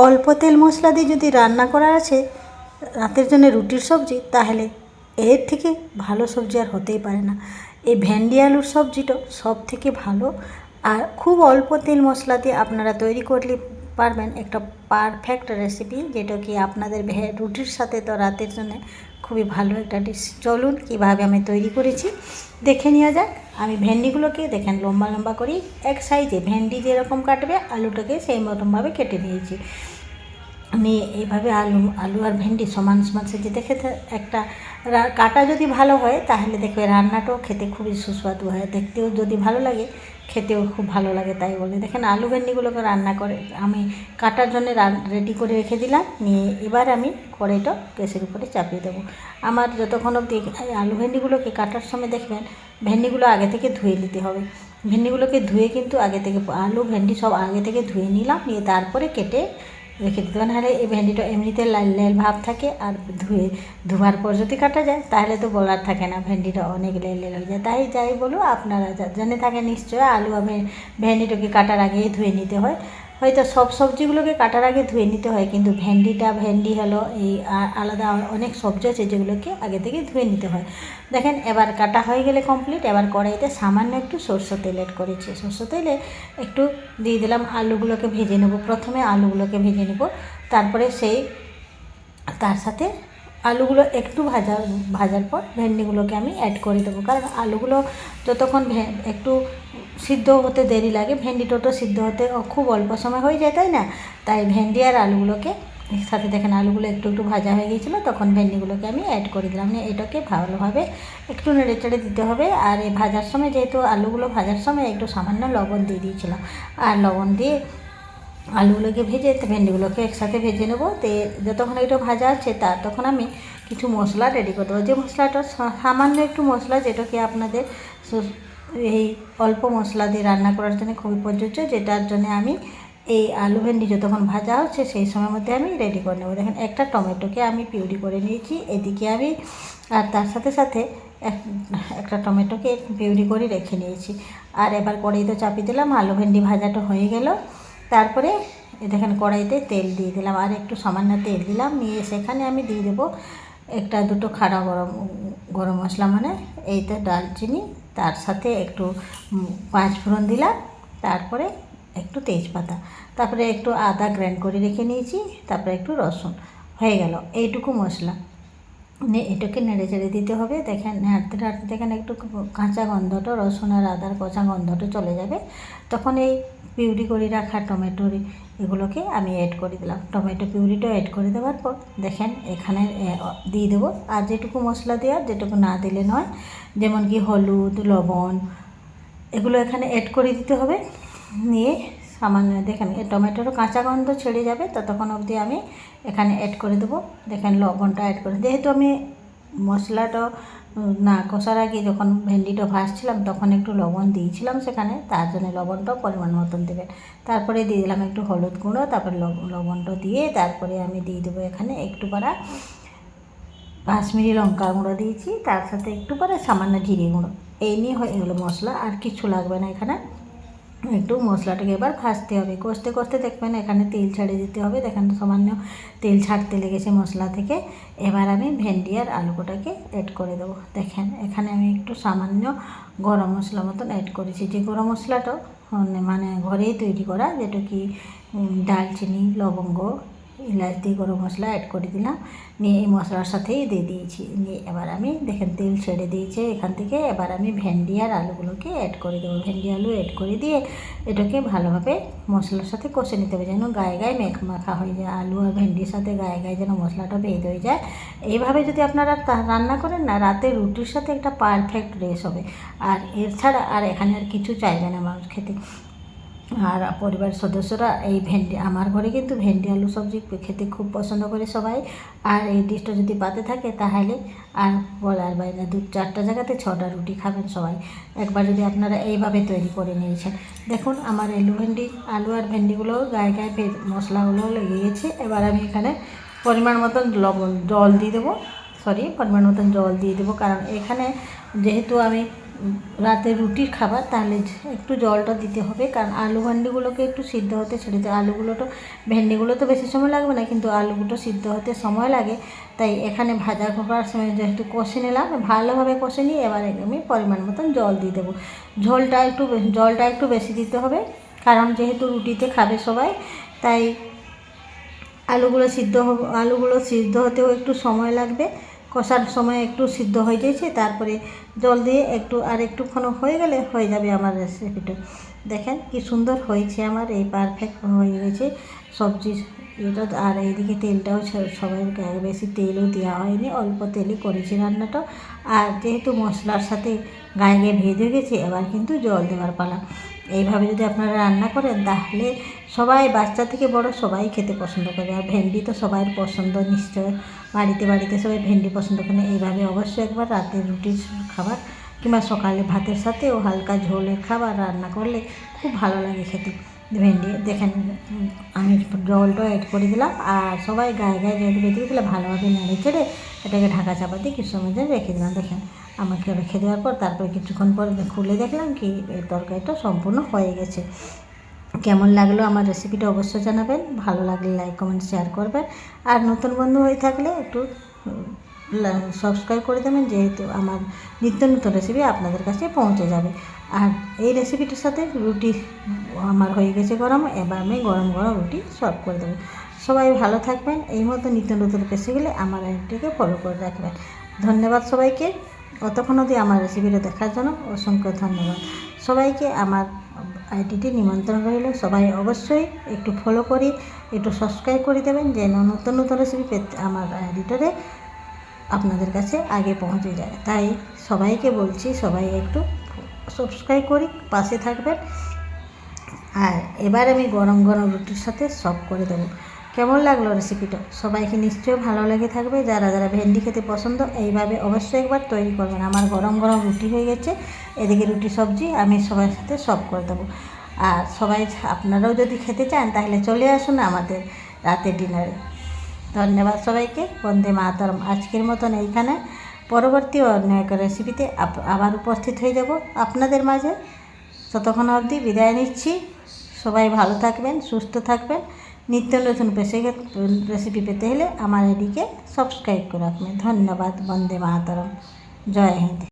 অল্প তেল মশলা দিয়ে যদি রান্না করার আছে রাতের জন্য রুটির সবজি, তাহলে এর থেকে ভালো সবজি আর হতেই পারে না। এই ভেন্ডি আলুর সবজিটা সব থেকে ভালো, আর খুব অল্প তেল মশলা দিয়ে আপনারা তৈরি করলে পারবেন একটা পারফেক্ট রেসিপি, যেটা কি আপনাদের রুটির সাথে তো রাতের জন্য খুবই ভালো একটা ডিশ। চলুন কীভাবে আমি তৈরি করেছি দেখে নেওয়া যাক। আমি ভেন্ডিগুলোকে দেখেন লম্বা লম্বা করি, এক সাইজে ভেন্ডি যেরকম কাটবে আলুটাকে সেই মতনভাবে কেটে নিয়েছি। নিয়ে এইভাবে আলু আর ভেন্ডি সমান সমান সেজে দেখে একটা কাটা যদি ভালো হয় তাহলে দেখবে রান্নাটাও খেতে খুবই সুস্বাদু হয়, দেখতেও যদি ভালো লাগে খেতেও খুব ভালো লাগে। তাই বলে দেখেন আলু ভেন্ডিগুলোকে রান্না করে আমি কাটার জন্য রেডি করে রেখে দিলাম। নিয়ে এবার আমি কড়াইটা গ্যাসের উপরে চাপিয়ে দেবো। আমার যতক্ষণ অবধি আলু ভেন্ডিগুলোকে কাটার সময় দেখবেন ভেন্ডিগুলো আগে থেকে ধুয়ে নিতে হবে। ভেন্ডিগুলোকে ধুয়ে কিন্তু আগে থেকে আলু ভেন্ডি সব আগে থেকে ধুয়ে নিলাম, নিয়ে তারপরে কেটে রেখে দিতে। নাহলে এই ভেন্ডিটা এমনিতে লাল লাল ভাব থাকে, আর ধোয়ার পর যদি কাটা যায় তাহলে তো বলার থাকে না, ভেন্ডিটা অনেক লাল লাল হয়ে যায়। তাই যাই বলো আপনারা জেনে থাকেন নিশ্চয়ই আলু আর ভেন্ডিটাকে কাটার আগেই ধুয়ে নিতে হয়। হয়তো সব সবজিগুলোকে কাটার আগে ধুয়ে নিতে হয়, কিন্তু ভেন্ডি হলো এই আলাদা অনেক সবজি আছে যেগুলোকে আগে থেকে ধুয়ে নিতে হয়। দেখেন এবার কাটা হয়ে গেলে কমপ্লিট। এবার কড়াইতে সামান্য একটু সরষের তেল এড করেছি। সরষের তেলে একটু দিয়ে দিলাম, আলুগুলোকে ভেজে নেব। প্রথমে আলুগুলোকে ভেজে নেব, তারপরে তার সাথে আলুগুলো একটু ভাজার পর ভেন্ডিগুলোকে আমি অ্যাড করে দেবো। কারণ আলুগুলো যতক্ষণ একটু সিদ্ধ হতে দেরি লাগে, ভেন্ডিটা তো সিদ্ধ হতে খুব অল্প সময় হয়ে যায়, তাই না? তাই ভেন্ডি আর আলুগুলোকে একসাথে দেখেন আলুগুলো একটু ভাজা হয়ে গিয়েছিলো, তখন ভেন্ডিগুলোকে আমি অ্যাড করে দিলাম। নিয়ে এটাকে ভালোভাবে একটু নেড়ে চেড়ে দিতে হবে। আর এই ভাজার সময় যেহেতু আলুগুলো ভাজার সময় একটু সামান্য লবণ দিয়ে দিয়েছিলাম, আর লবণ দিয়ে আলুগুলোকে ভেজে ভেন্ডিগুলোকে একসাথে ভেজে নেবো। যতক্ষণ একটু ভাজা আছে তখন আমি কিছু মশলা রেডি করে দেবো। যে মশলাটা সামান্য একটু মশলা, যেটা কি আপনাদের এই অল্প মশলা দিয়ে রান্না করার জন্য খুবই প্রযোজ্য, যেটার জন্য আমি এই আলু ভেন্ডি যতক্ষণ ভাজা হচ্ছে সেই সময়ের মধ্যে আমি রেডি করে নেবো। দেখেন একটা টমেটোকে আমি পিউরি করে নিয়েছি এদিকে আমি, আর তার সাথে সাথে একটা টমেটোকে পিউরি করে রেখে নিয়েছি। আর এবার কড়াইতে চাপিয়ে দিলাম, আলু ভেন্ডি ভাজাটা হয়ে গেল। তারপরে দেখেন কড়াইতে তেল দিয়ে দিলাম, আর একটু সামান্য তেল দিলাম। নিয়ে সেখানে আমি দিয়ে দেবো একটা দুটো খাড়া গরম মশলা, মানে এইটা দারচিনি, তার সাথে একটু 5 ফোড়ন দিলাম, তারপরে একটু তেজপাতা, তারপরে একটু আদা গ্রাইন্ড করে রেখে নিয়েছি, তারপরে একটু রসুন। হয়ে গেল এইটুকু মশলা। এটাকে নেড়ে চেড়ে দিতে হবে। দেখেন নাড়তে নাড়তে দেখেন একটু কাঁচা গন্ধটা, রসুন আর আদার কাঁচা গন্ধটা চলে যাবে, তখন এই পিউরি করে রাখা টমেটো এগুলোকে আমি অ্যাড করে দিলাম। টমেটো পিউরিটা অ্যাড করে দেওয়ার পর দেখেন এখানে দিয়ে দেবো আর যেটুকু মশলা দেওয়ার, যেটুকু না দিলে নয়, যেমন কি হলুদ, লবণ, এগুলো এখানে অ্যাড করে দিতে হবে। নিয়ে সামান্য দেখেন টমেটোরও কাঁচা গন্ধ ছেড়ে যাবে, ততক্ষণ অবধি আমি এখানে অ্যাড করে দেবো। দেখেন লবণটা অ্যাড করে, যেহেতু আমি মশলাটা না কষার আগে যখন ভেন্ডিটা ভাজছিলাম তখন একটু লবণ দিয়েছিলাম সেখানে, তার জন্য লবণটাও পরিমাণ মতন দেবেন। তারপরে দিয়ে দিলাম একটু হলুদ গুঁড়ো, তারপরে লবণটা দিয়ে তারপরে আমি দিয়ে দেবো এখানে একটু পারা কাশ্মীরি লঙ্কা গুঁড়ো দিয়েছি, তার সাথে একটু পরে সামান্য জিরে গুঁড়ো। এই নিয়ে হয়ে গেলো মশলা, আর কিছু লাগবে না এখানে। একটু মশলাটাকে এবার ভাজতে হবে, কষতে কষতে দেখবেন এখানে তেল ছেড়ে দিতে হবে। দেখেন সামান্য তেল ছাড়তে লেগেছে মশলা থেকে। এবার আমি ভেন্ডি আর আলুটাকে অ্যাড করে দেবো। দেখেন এখানে আমি একটু সামান্য গরম মশলা মতন অ্যাড করেছি, যে গরম মশলাটা মানে ঘরেই তৈরি করা, যেটা কি দারচিনি, লবঙ্গ, এলাচ দিয়ে গরম মশলা অ্যাড করে দিলাম। নিয়ে এই মশলার সাথেই দিয়ে দিয়েছি। নিয়ে এবার আমি দেখেন তেল ছেড়ে দিয়েছে এখান থেকে। এবার আমি ভেন্ডি আর আলুগুলোকে অ্যাড করে দেবো। ভেন্ডি আলু অ্যাড করে দিয়ে এটাকে ভালোভাবে মশলার সাথে কষে নিতে হবে, যেন গায়ে গায়ে মাখা হয়ে যায়। আলু আর ভেন্ডির সাথে গায়ে গায়ে যেন মশলাটা ভেদ হয়ে যায়। এইভাবে যদি আপনারা রান্না করেন না, রাতে রুটির সাথে একটা পারফেক্ট রেস হবে। আর এর ছাড়া আর এখানে আর কিছু চাইবে না মানুষ খেতে। আর পরিবারের সদস্যরা এই আমার ঘরে কিন্তু ভেন্ডি আলু সবজি খেতে খুব পছন্দ করে সবাই। আর এই ডিশটা যদি পাতে থাকে তাহলে আর বলার বাইরে 2-4টা জায়গাতে 6টা রুটি খাবেন সবাই, একবার যদি আপনারা এইভাবে তৈরি করে নিয়েছেন। দেখুন আমার আলু আর ভেন্ডিগুলো গায়ে গায়ে মশলাগুলো লেগে গেছে। এবার আমি এখানে পরিমাণ মতন জল দিয়ে দেবো, কারণ এখানে যেহেতু আমি রাতে রুটির খাবার, তাহলে একটু জলটা দিতে হবে, কারণ আলু ভেন্ডিগুলোকে একটু সিদ্ধ হতে ছেড়ে দিতে। ভেন্ডিগুলো তো বেশি সময় লাগবে না, কিন্তু আলুগুলো সিদ্ধ হতে সময় লাগে। তাই এখানে ভাজা করার সময় যেহেতু কষে নিলাম, ভালোভাবে কষে নিয়ে এবার আমি পরিমাণ মতন জল দিয়ে দেবো। জলটা একটু বেশি দিতে হবে, কারণ যেহেতু রুটিতে খাবে সবাই, তাই আলুগুলো সিদ্ধ হতেও একটু সময় লাগবে। কষার সময় একটু সিদ্ধ হয়ে গেছে, তারপরে জল দিয়ে একটুক্ষণ হয়ে গেলে হয়ে যাবে আমার রেসিপিটা। দেখেন কি সুন্দর হয়েছে আমার, এই পারফেক্ট হয়ে গেছে সবজি এটা। আর এইদিকে তেলটাও সবাই বেশি তেলও দেওয়া হয়নি, অল্প তেলই করেছি রান্নাটা। আর যেহেতু মশলার সাথে গায়ে ভেজে গেছে, এবার কিন্তু জল দেওয়ার পালা। এইভাবে যদি আপনারা রান্না করেন, তাহলে সবাই, বাচ্চা থেকে বড়, সবাই খেতে পছন্দ করে। আর ভেন্ডি তো সবার পছন্দ, নিশ্চয় বাড়িতে সবাই ভেন্ডি পছন্দ করে। এইভাবে অবশ্যই একবার রাতে রুটির খাবার কিংবা সকালে ভাতের সাথেও হালকা ঝোলের খাবার রান্না করলে খুব ভালো লাগে খেতে। ভেন্ডি দেখেন আমি জলটা অ্যাড করে দিলাম, আর সবাই গায়ে যেহেতু বেঁধে গেছিলো, ভালোভাবে নেড়ে চেড়ে এটাকে ঢাকা চাপা দিয়ে কিছু সময় রেখে দিলাম। দেখেন আমাকে রেখে দেওয়ার পর তারপরে কিছুক্ষণ পর খুলে দেখলাম কি এই তরকারিটা সম্পূর্ণ হয়ে গেছে। কেমন লাগলো আমার রেসিপিটা অবশ্যই জানাবেন। ভালো লাগলে লাইক কমেন্ট শেয়ার করবেন, আর নতুন বন্ধু হয়ে থাকলে একটু সাবস্ক্রাইব করে দেবেন, যেহেতু আমার নিত্য নতুন রেসিপি আপনাদের কাছে পৌঁছে যাবে। আর এই রেসিপিটার সাথে রুটি আমার হয়ে গেছে গরম, এবার আমি গরম গরম রুটি সার্ভ করে দেবো। সবাই ভালো থাকবেন, এই মতো নিত্য নতুন রেসিপিগুলো আমার আইডিকে ফলো করে রাখবেন। ধন্যবাদ সবাইকে, অতক্ষণ অবধি আমার রেসিপিটা দেখার জন্য অসংখ্য ধন্যবাদ। সবাইকে আমার আইডিটি নিমন্ত্রণ রইল, সবাই অবশ্যই একটু ফলো করি, একটু সাবস্ক্রাইব করে দেবেন, যেন নতুন নতুন রেসিপি পেতে আমার আইডিটারে আপনাদের কাছে আগে পৌঁছে যায়। তাই সবাইকে বলছি, সবাই একটু সাবস্ক্রাইব করি, পাশে থাকবেন। আর এবার আমি গরম গরম রুটির সাথে সার্ভ করে দেবো। কেমন লাগলো রেসিপিটা? সবাইকে নিশ্চয়ই ভালো লেগে থাকবে। যারা যারা ভেন্ডি খেতে পছন্দ, এইভাবে অবশ্যই একবার তৈরি করবেন। আমার গরম গরম রুটি হয়ে গেছে, এদিকে রুটি সবজি আমি সবার সাথে সার্ভ করে দেবো। আর সবাই আপনারাও যদি খেতে চান, তাহলে চলে আসুন আমাদের রাতের ডিনারে। ধন্যবাদ সবাইকে, বন্দে মাতরম। আজকের মতন এইখানে, পরবর্তী অন্য একটা রেসিপিতে আবার উপস্থিত হয়ে যাব আপনাদের মাঝে। ততক্ষণ অবধি বিদায় নিচ্ছি। সবাই ভালো থাকবেন, সুস্থ থাকবেন। নিত্য নতুন রেসিপি পেতে হলে আমার আইডিকে সাবস্ক্রাইব করে রাখবেন। ধন্যবাদ। বন্দে মাতরম। জয় হিন্দ।